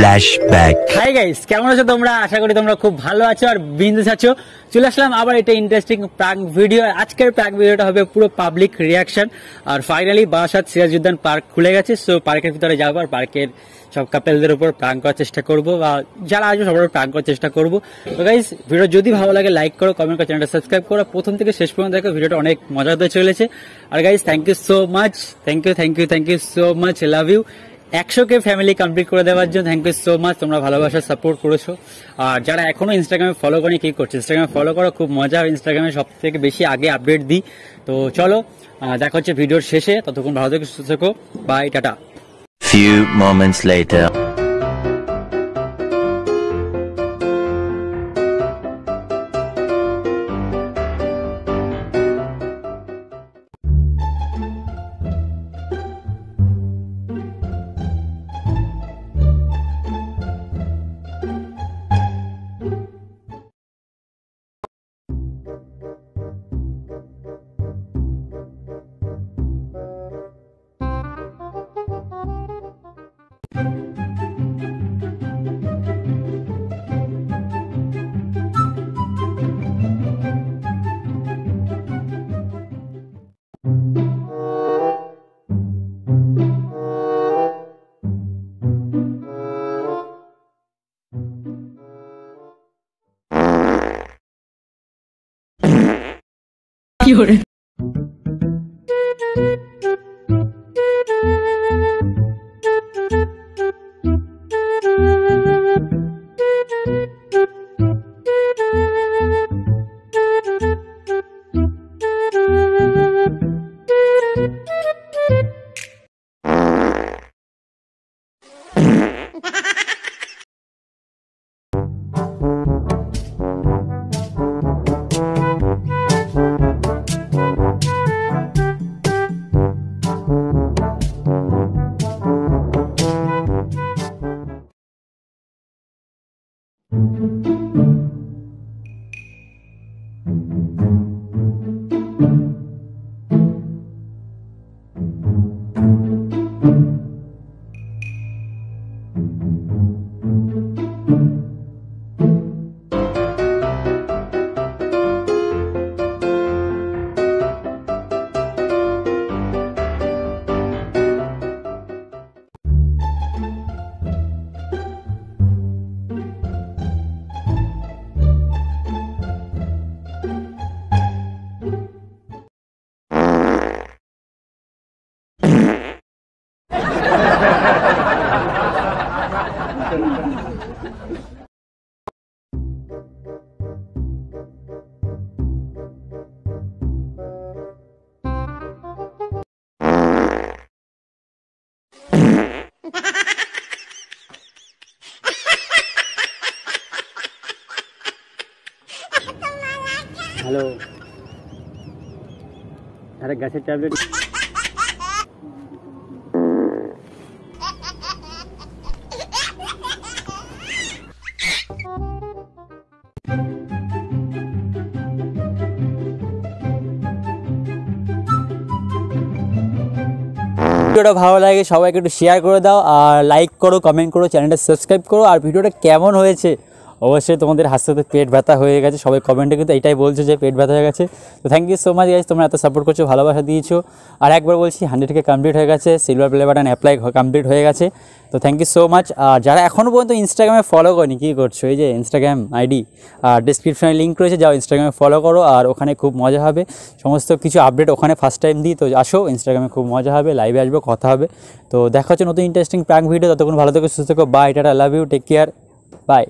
flashback. Hi guys, কেমন আছো তোমরা? আশা করি তোমরা খুব ভালো আছো আর বিন্দাস আছো। চলে আসলাম আবার একটা ইন্টারেস্টিং প্র্যাঙ্ক ভিডিও। আজকের প্র্যাঙ্ক ভিডিওটা হবে পুরো পাবলিক রিয়াকশন। আর ফাইনালি বারাসাত সিরাজউদ্দৌলা পার্ক খুলে গেছে, সো পার্কের ভিতরে যাবো আর পার্কের সব কাপেলদের উপর প্র্যাঙ্ক করার চেষ্টা করবো, বা যারা আসবে সবার উপর প্র্যাঙ্ক করার চেষ্টা করবো। তো গাইস, ভিডিও যদি ভালো লাগে লাইক করো, কমেন্ট করো, চ্যানেলটা সাবস্ক্রাইব করো, প্রথম থেকে শেষ পর্যন্ত দেখো। ভিডিওটা অনেক মজা হতে চলেছে। আর guys, thank you so much, thank you so much, love you. 100K family complete করে দেওয়ার জন্য থ্যাংক ইউ সো মাচ। তোমরা ভালোবাসা সাপোর্ট করেছো। আর যারা এখনো ইনস্টাগ্রামে ফলো করেনি, কি করছো? ইনস্টাগ্রামে ফলো করো, খুব মজা। ইনস্টাগ্রামে সব থেকে বেশি আগে আপডেট দিই। তো চলো দেখা হচ্ছে ভিডিওর শেষে। ততক্ষণ ভালো থেকো, সুস্থ থেকো, bye, tata. Few moments later. Hello, আরে গাছের ট্যাবলেট। ভিডিওটা ভালো লাগে সবাইকে একটু শেয়ার করে দাও, আর লাইক করো, কমেন্ট করো, চ্যানেলটা সাবস্ক্রাইব করো। আর ভিডিওটা কেমন হয়েছে অবশ্যই তোমাদের হাসতে হাসতে পেট ব্যথা হয়ে গেছে, সবাই কমেন্টে কিন্তু এটাই বলছে যে পেট ব্যথা হয়ে গেছে। তো thank you so much guys, তোমরা এত সাপোর্ট করছো, ভালোবাসা দিয়েছো। আর একবার বলছি 100K কমপ্লিট হয়ে গেছে, silver play button apply complete হয়ে গেছে। তো থ্যাংক ইউ সো মাচ। আর যারা এখনও পর্যন্ত ইনস্টাগ্রামে ফলো করেনি, কী করছো? এই যে ইনস্টাগ্রাম আইডি আর ডিসক্রিপশনে লিঙ্ক রয়েছে, যাও ইনস্টাগ্রামে ফলো করো। আর ওখানে খুব মজা হবে, সমস্ত কিছু আপডেট ওখানে ফার্স্ট টাইম দিই। তো আসো ইনস্টাগ্রামে, খুব মজা হবে, লাইভে আসবো, কথা হবে। তো দেখা হচ্ছে নতুন ইন্টারেস্টিং প্র্যাঙ্ক ভিডিও। ততক্ষণ ভালো থেকো, সুস্থ থেকো, bye, tata, love you, take care, by.